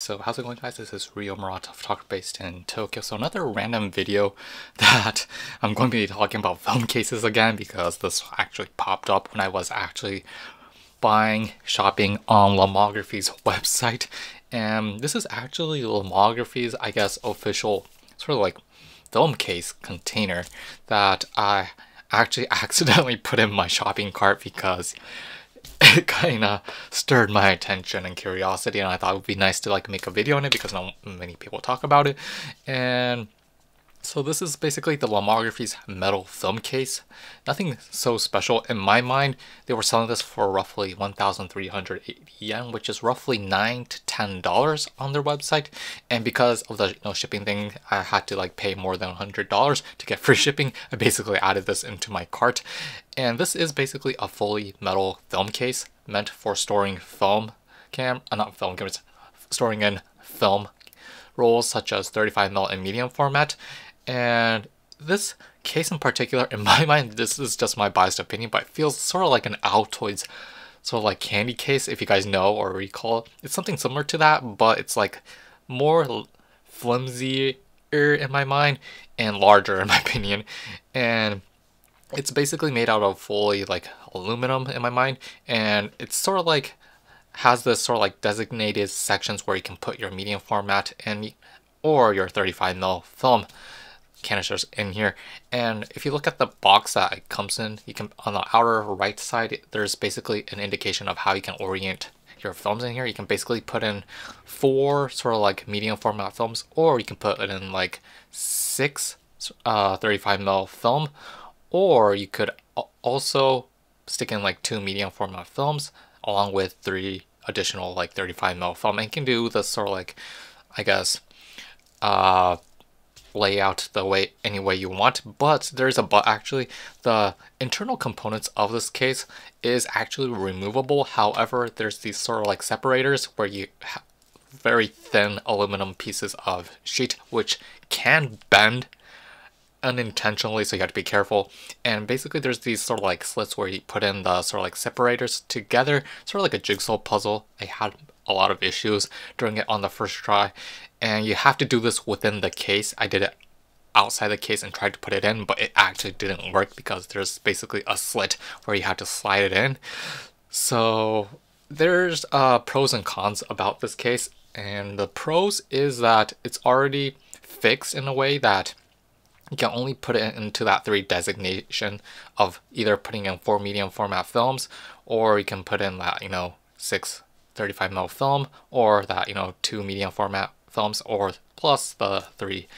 So how's it going, guys? This is Rio Murata, photographer based in Tokyo. So another random video that I'm going to be talking about film cases again because this actually popped up when I was actually shopping on Lomography's website. And this is actually Lomography's, I guess, official sort of like film case container that I actually accidentally put in my shopping cart because it kind of stirred my attention and curiosity, and I thought it would be nice to like make a video on it because not many people talk about it. And so this is basically the Lomography's metal film case. Nothing so special in my mind. They were selling this for roughly 1,380 yen, which is roughly $9 to $10 on their website. And because of the shipping thing, I had to like pay more than $100 to get free shipping. I basically added this into my cart. And this is basically a fully metal film case meant for storing storing in film rolls such as 35mm in medium format. And this case in particular, in my mind, this is just my biased opinion, but it feels sort of like an Altoids sort of like candy case, if you guys know or recall. It's something similar to that, but it's like more flimsier in my mind and larger in my opinion. And it's basically made out of fully like aluminum in my mind, and it's sort of like has this sort of like designated sections where you can put your medium format and or your 35mm film canisters in here. And if you look at the box that it comes in, you can, on the outer right side, there's basically an indication of how you can orient your films in here. You can basically put in 4 sort of like medium format films, or you can put it in like 6 35mm film, or you could also stick in like 2 medium format films along with 3 additional like 35mm film, and you can do this sort of like, I guess, layout any way you want. But there's a but. Actually, the internal components of this case is actually removable. However, there's these sort of like separators where you have very thin aluminum pieces of sheet which can bend unintentionally, so you have to be careful. And basically there's these sort of like slits where you put in the sort of like separators together, sort of like a jigsaw puzzle. I had a lot of issues doing it on the first try, and you have to do this within the case. I did it outside the case and tried to put it in, but it actually didn't work because there's basically a slit where you have to slide it in. So there's pros and cons about this case, and the pros is that it's already fixed in a way that you can only put it into that 3 designation of either putting in 4 medium format films, or you can put in that 6 35mm film, or that 2 medium format films, or plus the 3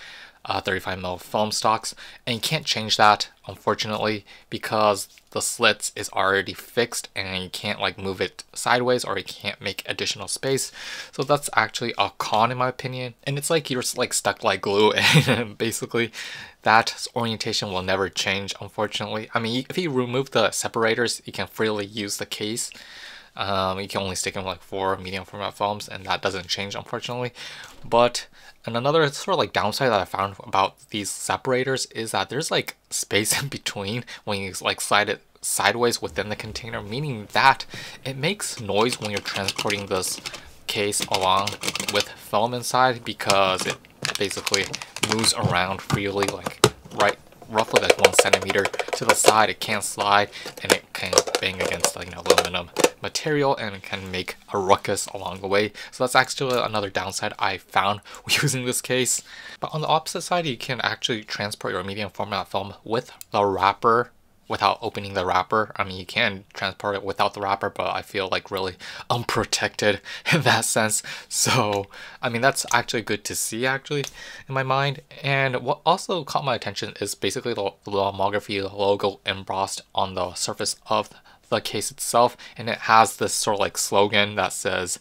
35mm film stocks. And you can't change that, unfortunately, because the slits is already fixed and you can't like move it sideways, or you can't make additional space. So that's actually a con in my opinion, and it's like you're like stuck like glue, and basically that orientation will never change, unfortunately. I mean, if you remove the separators, you can freely use the case. You can only stick in like 4 medium format films, and that doesn't change, unfortunately. But another sort of like downside that I found about these separators is that there's like space in between when you like slide it sideways within the container, meaning that it makes noise when you're transporting this case along with film inside, because it basically moves around freely, like roughly like 1 centimeter to the side. It can't slide, and it can bang against like aluminum material, and it can make a ruckus along the way. So that's actually another downside I found using this case. But on the opposite side, you can actually transport your medium format film with the wrapper without opening the wrapper. I mean, you can transport it without the wrapper, but I feel like really unprotected in that sense. So I mean, that's actually good to see actually in my mind. And what also caught my attention is basically the Lomography logo embossed on the surface of the case itself, and it has this sort of like slogan that says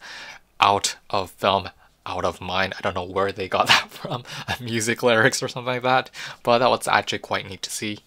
"out of film, out of mind." I don't know where they got that from, music lyrics or something like that, but that was actually quite neat to see.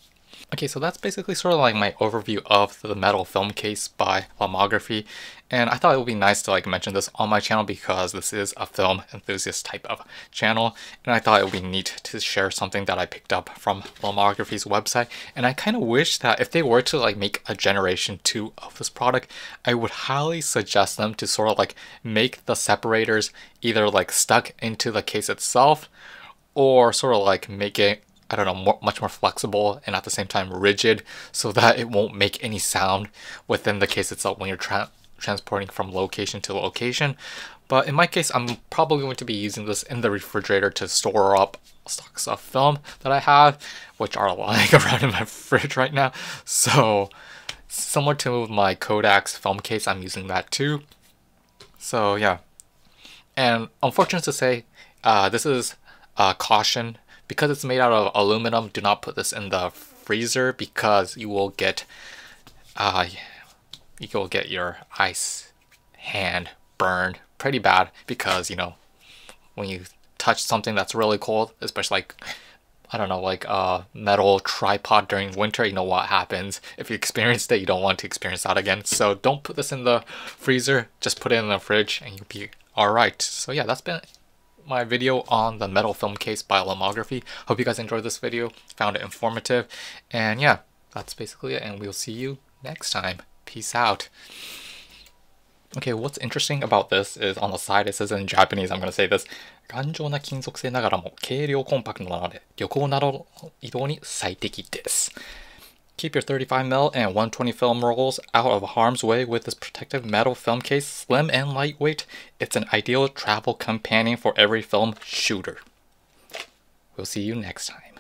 Okay, so that's basically sort of like my overview of the metal film case by Lomography, and I thought it would be nice to like mention this on my channel because this is a film enthusiast type of channel, and I thought it would be neat to share something that I picked up from Lomography's website. And I kind of wish that if they were to like make a generation 2 of this product, I would highly suggest them to sort of like make the separators either like stuck into the case itself, or sort of like make it, I don't know, much more flexible and at the same time rigid so that it won't make any sound within the case itself when you're transporting from location to location. But in my case, I'm probably going to be using this in the refrigerator to store up stocks of film that I have, which are lying around in my fridge right now. So similar to my Kodak's film case, I'm using that too. So yeah. And unfortunate to say, this is caution. Because it's made out of aluminum, do not put this in the freezer because you will get your ice hand burned pretty bad, because you know, when you touch something that's really cold, especially like, I don't know, like a metal tripod during winter, you know what happens. If you experienced it, you don't want to experience that again. So don't put this in the freezer, just put it in the fridge and you'll be alright. So yeah, that's been my video on the metal film case by Lomography. Hope you guys enjoyed this video, found it informative, and yeah, that's basically it, and we'll see you next time. Peace out. Okay, what's interesting about this is on the side it says in Japanese, I'm gonna say this, 頑丈な金属製ながらも軽量コンパクトなので旅行などの移動に最適です。Keep your 35mm and 120 film rolls out of harm's way with this protective metal film case. Slim and lightweight, it's an ideal travel companion for every film shooter. We'll see you next time.